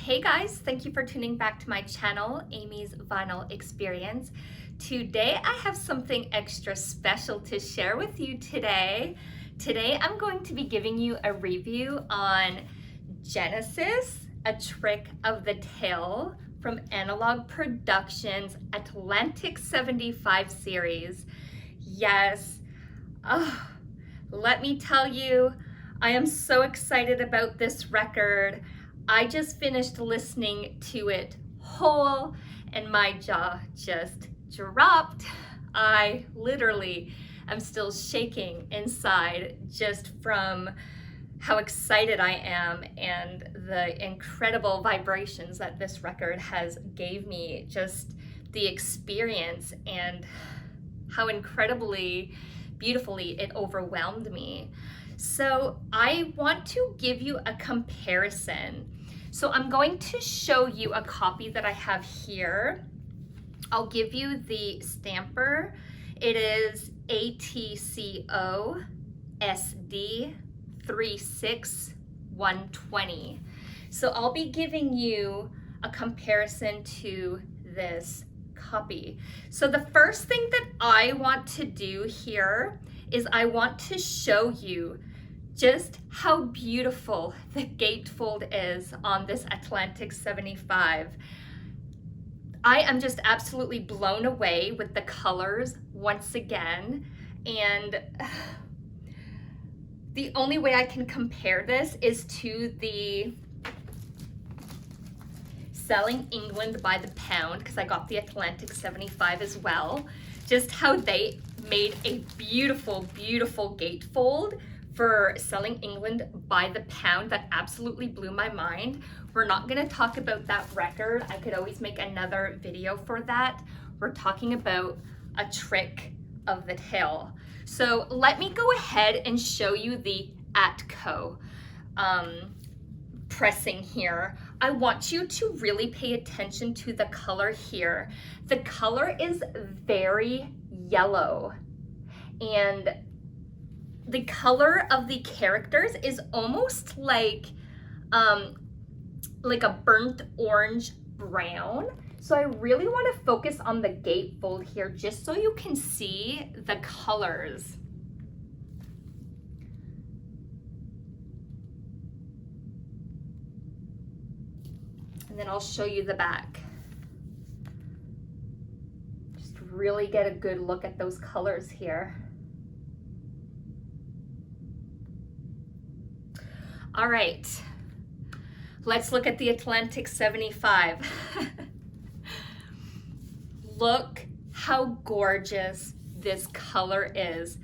Hey guys, thank you for tuning back to my channel, Amy's Vinyl Experience. Today I have something extra special to share with you today. Today I'm going to be giving you a review on Genesis, A Trick of the Tail from Analogue Productions Atlantic 75 series. Yes, let me tell you, I am so excited about this record. I just finished listening to it whole and my jaw just dropped. I literally am still shaking inside just from how excited I am and the incredible vibrations that this record has gave me, just the experience and how incredibly beautifully it overwhelmed me. So I want to give you a comparison. So I'm going to show you a copy that I have here. I'll give you the stamper. It is ATCO SD 36120. So I'll be giving you a comparison to this copy. So the first thing that I want to do here is I want to show you just how beautiful the gatefold is on this Atlantic 75. I am just absolutely blown away with the colors once again, and the only way I can compare this is to the Selling England by the pound, because I got the Atlantic 75 as well. Just how they made a beautiful, beautiful gatefold for Selling England by the pound that absolutely blew my mind. We're not going to talk about that record. I could always make another video for that. We're talking about A Trick of the Tail. So let me go ahead and show you the Atco pressing here. I want you to really pay attention to the color here. The color is very yellow, and the color of the characters is almost like a burnt orange brown. So I really want to focus on the gatefold here just so you can see the colors. And then I'll show you the back. Just really get a good look at those colors here. All right, let's look at the Atlantic 75. Look how gorgeous this color is.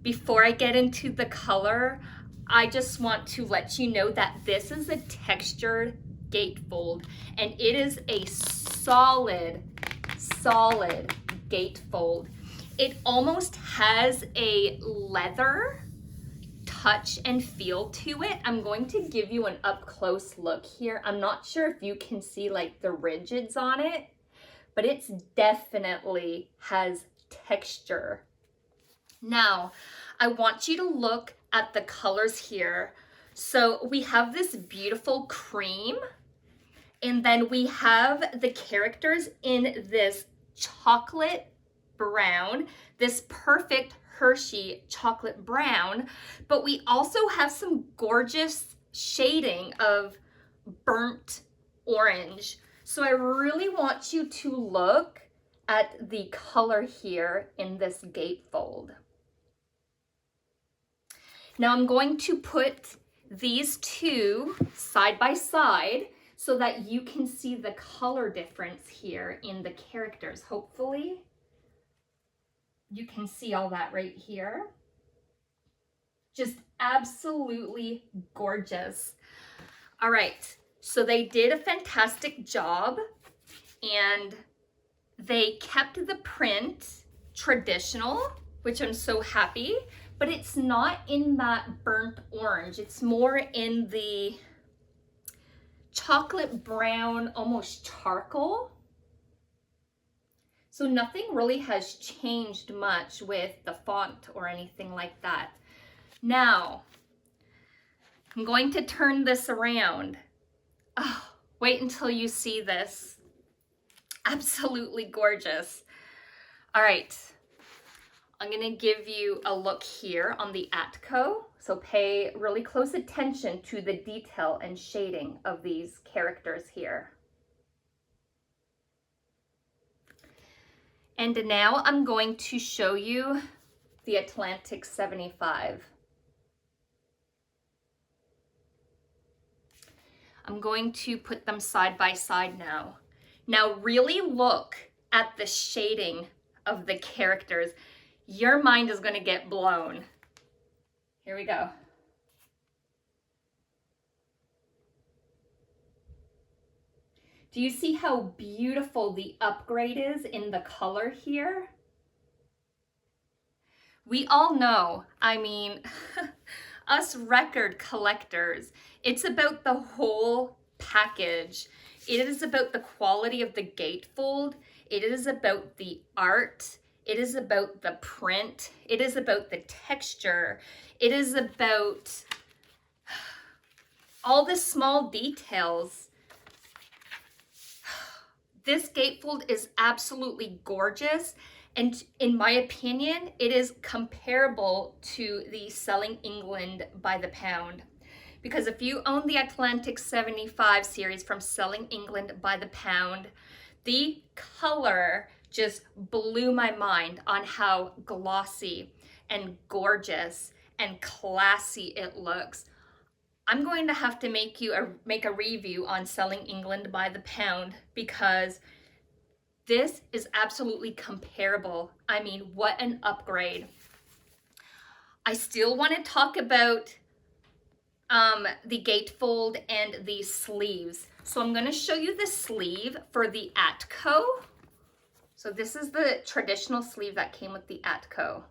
Before I get into the color, I just want to let you know that this is a textured gatefold, and it is a solid gatefold. It almost has a leather touch and feel to it. I'm going to give you an up close look here. I'm not sure if you can see like the ridges on it, but it's definitely has texture. Now, I want you to look at the colors here. So we have this beautiful cream, and then we have the characters in this chocolate brown, this perfect Hershey chocolate brown, but we also have some gorgeous shading of burnt orange. So I really want you to look at the color here in this gatefold. Now I'm going to put these two side by side so that you can see the color difference here in the characters. Hopefully you can see all that right here. Just absolutely gorgeous. All right, so they did a fantastic job, and they kept the print traditional, which I'm so happy, but it's not in that burnt orange. It's more in the chocolate brown, almost charcoal. So nothing really has changed much with the font or anything like that. Now, I'm going to turn this around. Oh, Wait until you see this. Absolutely gorgeous. All right, I'm gonna give you a look here on the Atco. So pay really close attention to the detail and shading of these characters here. And now I'm going to show you the Atlantic 75. I'm going to put them side by side now. Now really look at the shading of the characters. Your mind is going to get blown. Here we go. Do you see how beautiful the upgrade is in the color here? We all know, I mean, us record collectors, it's about the whole package. It is about the quality of the gatefold. It is about the art. It is about the print. It is about the texture. It is about all the small details. This gatefold is absolutely gorgeous. And in my opinion, it is comparable to the Selling England by the pound. Because if you own the Atlantic 75 series from Selling England by the pound, the color just blew my mind on how glossy and gorgeous and classy it looks. I'm going to have to make a review on Selling England by the pound because this is absolutely comparable. I mean, what an upgrade. I still want to talk about the gatefold and the sleeves. So I'm going to show you the sleeve for the Atco. So this is the traditional sleeve that came with the Atco.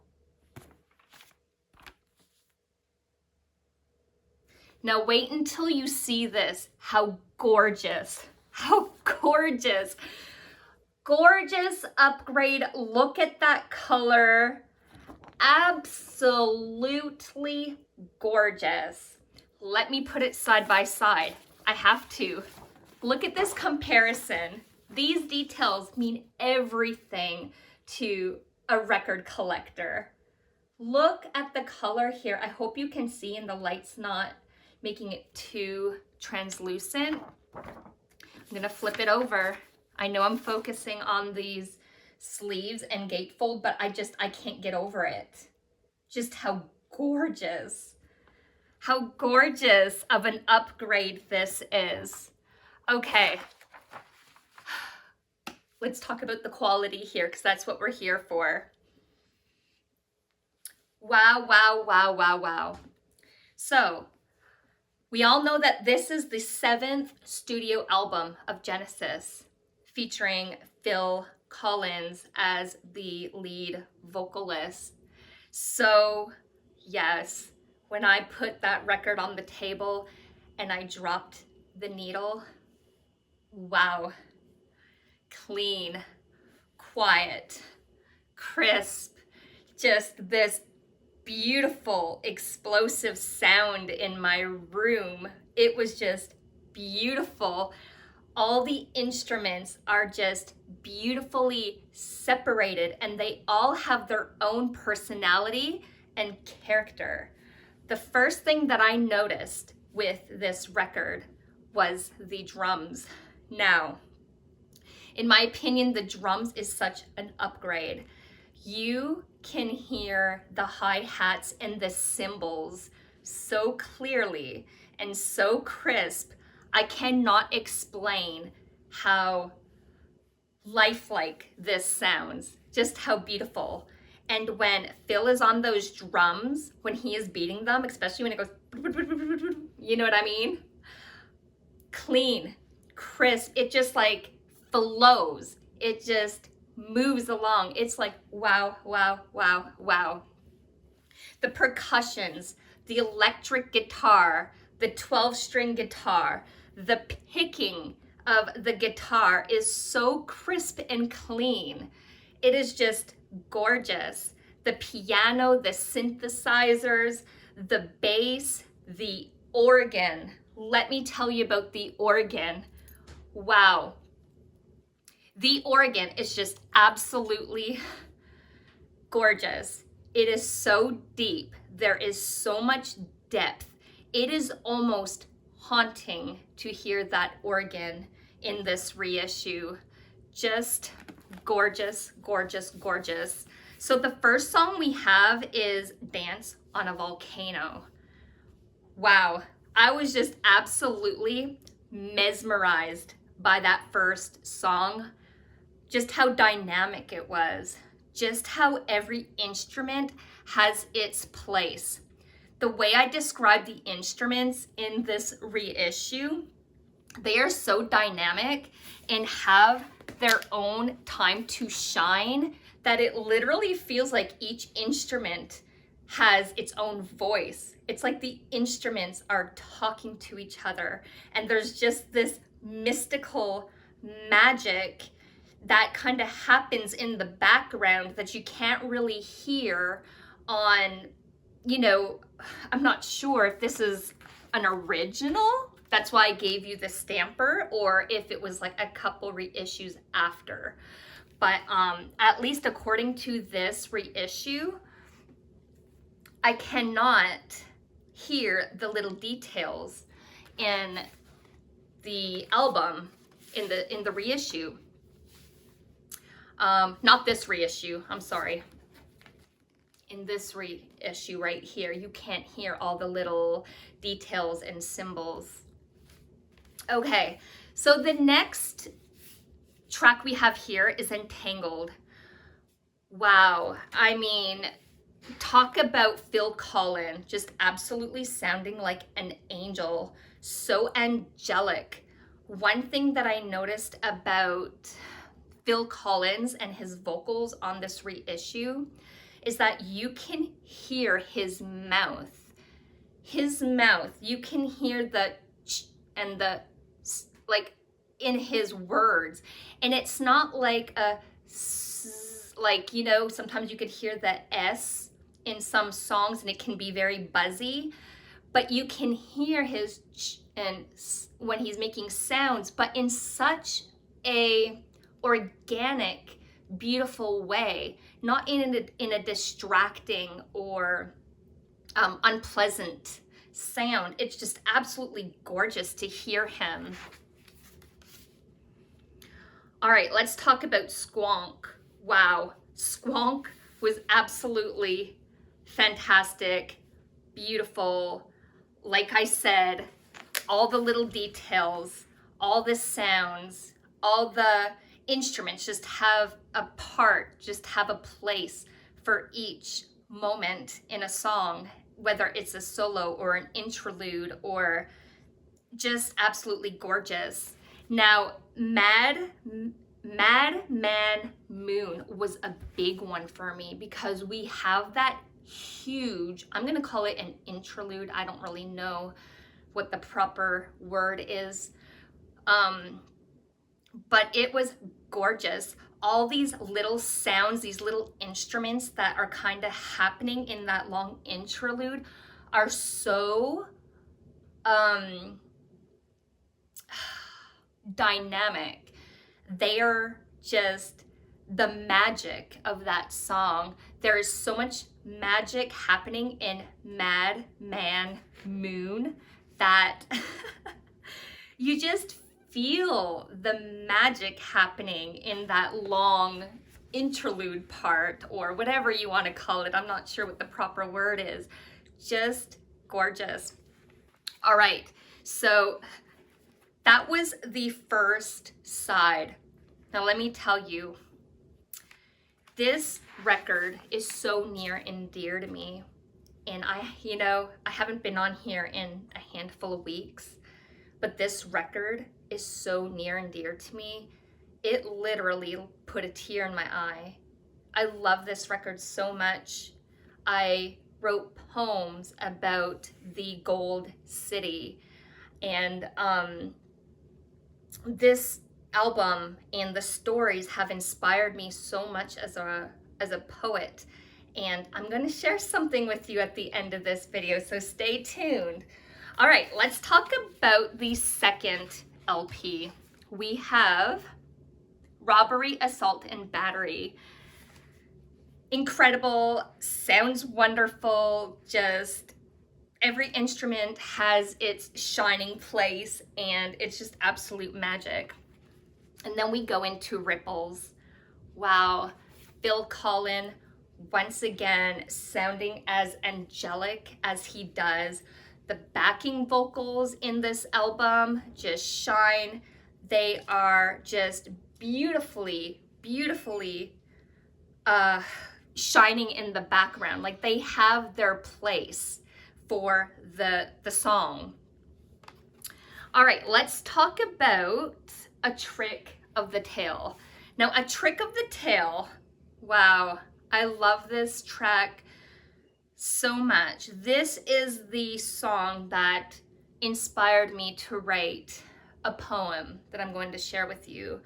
Now wait until you see this. How gorgeous. How gorgeous. Gorgeous upgrade. Look at that color. Absolutely gorgeous. Let me put it side by side. I have to. Look at this comparison. These details mean everything to a record collector. Look at the color here. I hope you can see and the light's not making it too translucent. I'm gonna flip it over. I know I'm focusing on these sleeves and gatefold, but I can't get over it. Just how gorgeous of an upgrade this is. Okay, let's talk about the quality here because that's what we're here for. Wow, wow, wow, wow, wow. So, we all know that this is the 7th studio album of Genesis, featuring Phil Collins as the lead vocalist. So, yes, when I put that record on the table and I dropped the needle, wow. Clean, quiet, crisp, just this beautiful, explosive sound in my room. It was just beautiful. All the instruments are just beautifully separated and they all have their own personality and character. The first thing that I noticed with this record was the drums. Now, in my opinion, the drums is such an upgrade. You can hear the hi-hats and the cymbals so clearly and so crisp. I cannot explain how lifelike this sounds, just how beautiful. And when Phil is on those drums, when he is beating them, especially when it goes, you know what I mean? Clean, crisp, it just like flows. It just moves along. It's like, wow, wow, wow, wow. The percussions, the electric guitar, the 12-string guitar, the picking of the guitar is so crisp and clean. It is just gorgeous. The piano, the synthesizers, the bass, the organ. Let me tell you about the organ. Wow. The organ is just absolutely gorgeous. It is so deep. There is so much depth. It is almost haunting to hear that organ in this reissue. Just gorgeous, gorgeous, gorgeous. So the first song we have is Dance on a Volcano. Wow, I was just absolutely mesmerized by that first song. Just how dynamic it was. Just how every instrument has its place. The way I describe the instruments in this reissue, they are so dynamic and have their own time to shine that it literally feels like each instrument has its own voice. It's like the instruments are talking to each other, and there's just this mystical magic that kind of happens in the background that you can't really hear on, you know, I'm not sure if this is an original, that's why I gave you the stamper, or if it was like a couple reissues after. But at least according to this reissue, I cannot hear the little details in the album, in the reissue. Not this reissue, I'm sorry. In this reissue right here, you can't hear all the little details and symbols. Okay, so the next track we have here is Entangled. Wow, I mean, talk about Phil Collins, just absolutely sounding like an angel, so angelic. One thing that I noticed about Phil Collins and his vocals on this reissue is that you can hear his mouth. His mouth, you can hear the ch and the like in his words. And it's not like a s, like, you know, sometimes you could hear the S in some songs and it can be very buzzy, but you can hear his ch and s when he's making sounds, but in such a organic, beautiful way, not in a distracting or unpleasant sound. It's just absolutely gorgeous to hear him. All right, let's talk about Squonk. Wow, Squonk was absolutely fantastic, beautiful. Like I said, all the little details, all the sounds, all the instruments just have a part, just have a place for each moment in a song, whether it's a solo or an interlude or just absolutely gorgeous. Now, Mad Man Moon was a big one for me because we have that huge, I'm gonna call it an interlude. I don't really know what the proper word is. But it was gorgeous. All these little sounds, these little instruments that are kind of happening in that long interlude are so dynamic. They are just the magic of that song. There is so much magic happening in Mad Man Moon that you just feel the magic happening in that long interlude part, or whatever you want to call it. I'm not sure what the proper word is. Just gorgeous. All right, so that was the first side. Now let me tell you, this record is so near and dear to me. And I haven't been on here in a handful of weeks, but this record is so near and dear to me. It literally put a tear in my eye. I love this record so much. I wrote poems about the Gold City, and this album and the stories have inspired me so much as a poet. And I'm going to share something with you at the end of this video, so stay tuned. All right, let's talk about the second LP. we have Robbery, Assault, and Battery. Incredible, sounds wonderful, just every instrument has its shining place, and it's just absolute magic. And then we go into Ripples. Wow, Phil Collen, once again, sounding as angelic as he does. The backing vocals in this album just shine. They are just beautifully, beautifully shining in the background. Like, they have their place for the song. All right, let's talk about A Trick of the Tail. Now, A Trick of the Tail, wow, I love this track so much. This is the song that inspired me to write a poem that I'm going to share with you.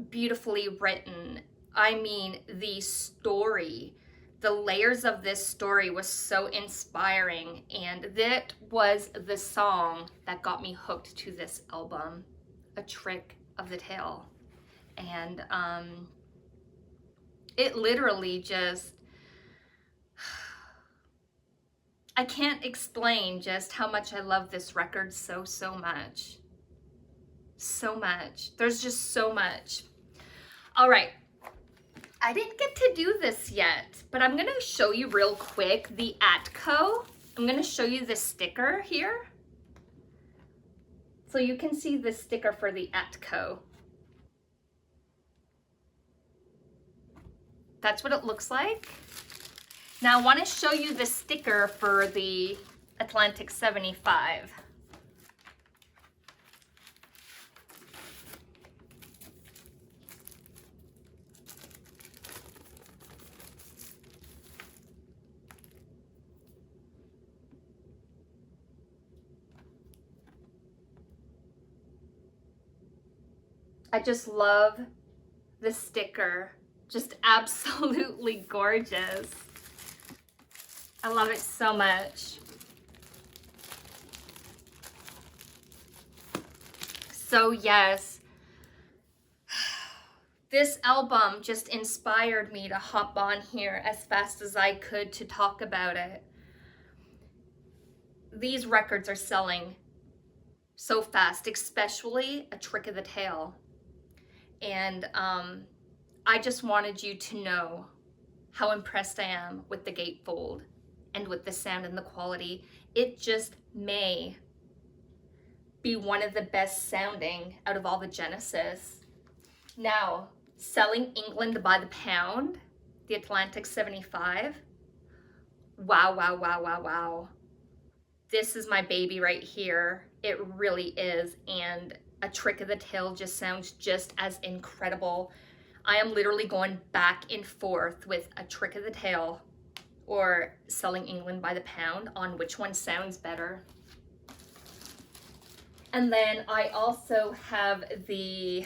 Beautifully written. I mean, the story, the layers of this story was so inspiring, and that was the song that got me hooked to this album, A Trick of the Tail. And it literally just, I can't explain just how much I love this record so much. So much. There's just so much. All right. I didn't get to do this yet, but I'm gonna show you real quick the Atco. I'm gonna show you the sticker here. So you can see the sticker for the Atco. That's what it looks like. Now I wanna show you the sticker for the Atlantic 75. I just love the sticker, just absolutely gorgeous. I love it so much. So yes, this album just inspired me to hop on here as fast as I could to talk about it. These records are selling so fast, especially A Trick of the Tail. And I just wanted you to know how impressed I am with the Gatefold and with the sound and the quality. It just may be one of the best sounding out of all the Genesis. Now, selling England by the pound, the Atlantic 75. Wow, wow, wow, wow, wow. This is my baby right here. It really is. And A Trick of the Tail just sounds just as incredible. I am literally going back and forth with A Trick of the Tail or Selling England by the Pound on which one sounds better. And then I also have the,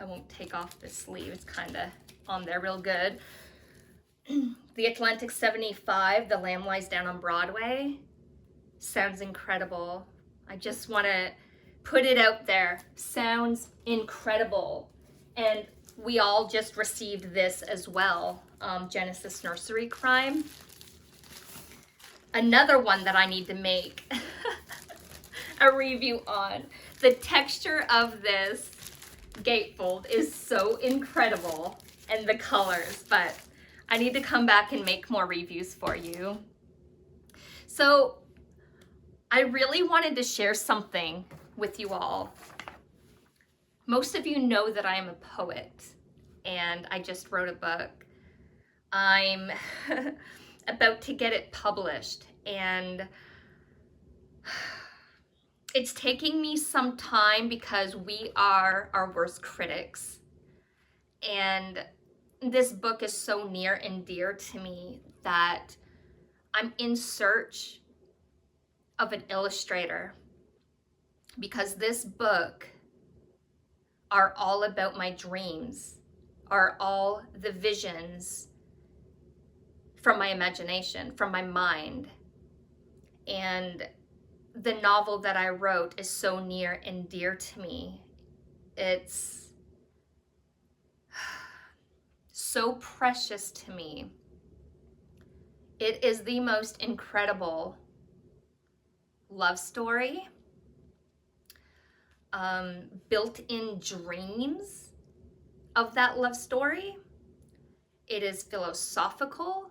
I won't take off the sleeve, it's kind of on there real good. The Atlantic 75, The Lamb Lies Down on Broadway. Sounds incredible. I just want to put it out there. Sounds incredible. And we all just received this as well, Genesis Nursery Crime. Another one that I need to make a review on. The texture of this Gatefold is so incredible, and the colors, but I need to come back and make more reviews for you. So I really wanted to share something with you all. Most of you know that I am a poet, and I just wrote a book. I'm about to get it published, and it's taking me some time because we are our worst critics. And this book is so near and dear to me that I'm in search of an illustrator, because this book are all about my dreams, are all the visions from my imagination, from my mind. And the novel that I wrote is so near and dear to me. It's so precious to me. It is the most incredible love story, built-in dreams of that love story. It is philosophical.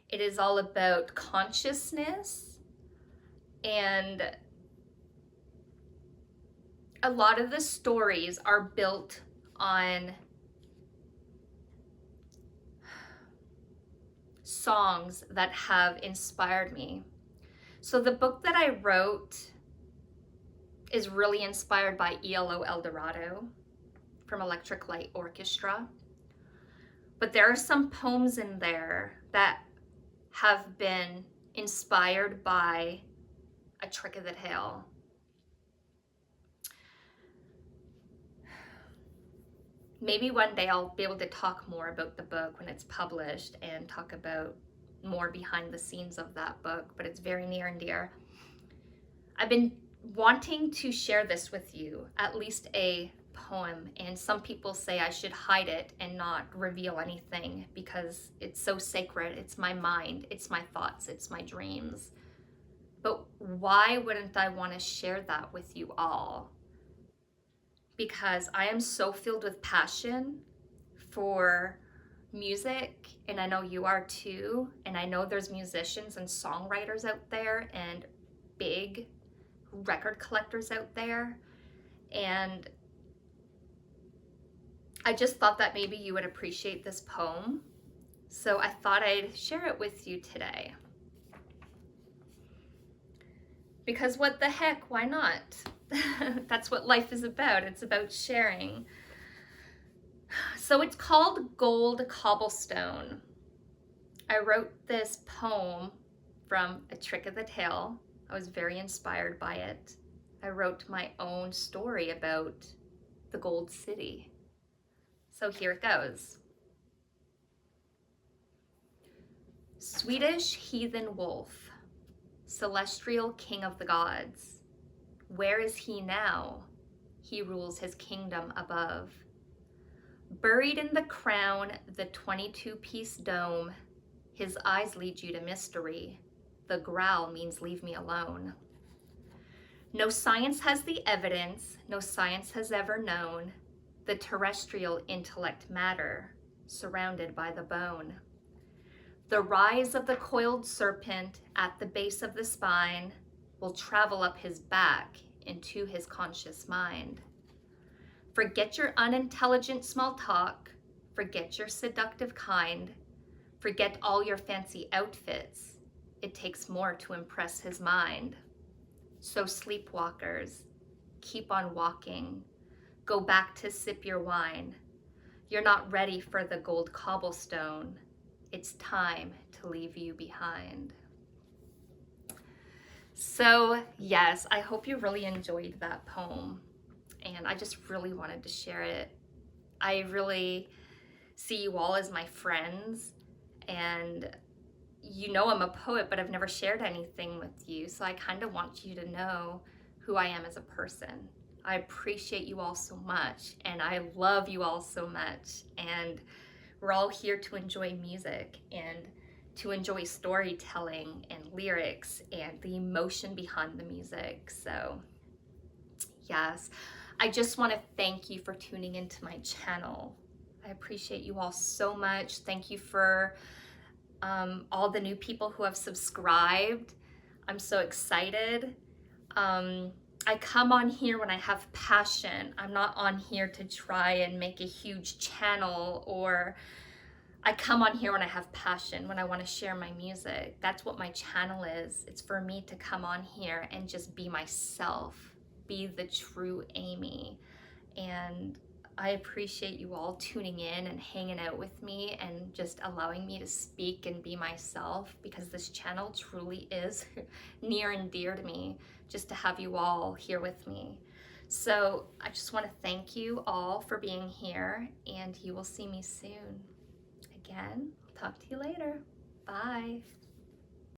It is all about consciousness, and a lot of the stories are built on songs that have inspired me. So the book that I wrote is really inspired by ELO Eldorado from Electric Light Orchestra. But there are some poems in there that have been inspired by A Trick of the Tail. Maybe one day I'll be able to talk more about the book when it's published and talk about more behind the scenes of that book, but it's very near and dear. I've been wanting to share this with you, at least a poem, and some people say I should hide it and not reveal anything because it's so sacred. It's my mind, it's my thoughts, it's my dreams. But why wouldn't I want to share that with you all? Because I am so filled with passion for music, and I know you are too, and I know there's musicians and songwriters out there and big record collectors out there, and I just thought that maybe you would appreciate this poem, so I thought I'd share it with you today. Because what the heck, why not? That's what life is about. It's about sharing. So it's called Gold Cobblestone. I wrote this poem from A Trick of the Tail. I was very inspired by it. I wrote my own story about the Gold City. So here it goes. Swedish heathen wolf, celestial king of the gods. Where is he now? He rules his kingdom above. Buried in the crown, the 22-piece dome, his eyes lead you to mystery. The growl means leave me alone. No science has the evidence, no science has ever known the terrestrial intellect matter, surrounded by the bone. The rise of the coiled serpent at the base of the spine will travel up his back into his conscious mind. Forget your unintelligent small talk, forget your seductive kind, forget all your fancy outfits. It takes more to impress his mind. So sleepwalkers, keep on walking. Go back to sip your wine. You're not ready for the gold cobblestone. It's time to leave you behind. So yes, I hope you really enjoyed that poem, and I just really wanted to share it. I really see you all as my friends, and you know I'm a poet, but I've never shared anything with you, so I kind of want you to know who I am as a person. I appreciate you all so much, and I love you all so much, and we're all here to enjoy music and to enjoy storytelling and lyrics and the emotion behind the music. So yes, I just want to thank you for tuning into my channel. I appreciate you all so much. Thank you for all the new people who have subscribed. I'm so excited. I come on here when I have passion. I'm not on here to try and make a huge channel, or I come on here when I have passion, when I want to share my music. That's what my channel is. It's for me to come on here and just be myself, be the true Amy. And I appreciate you all tuning in and hanging out with me and just allowing me to speak and be myself, because this channel truly is near and dear to me, just to have you all here with me. So I just want to thank you all for being here, and you will see me soon. Again, I'll talk to you later. Bye.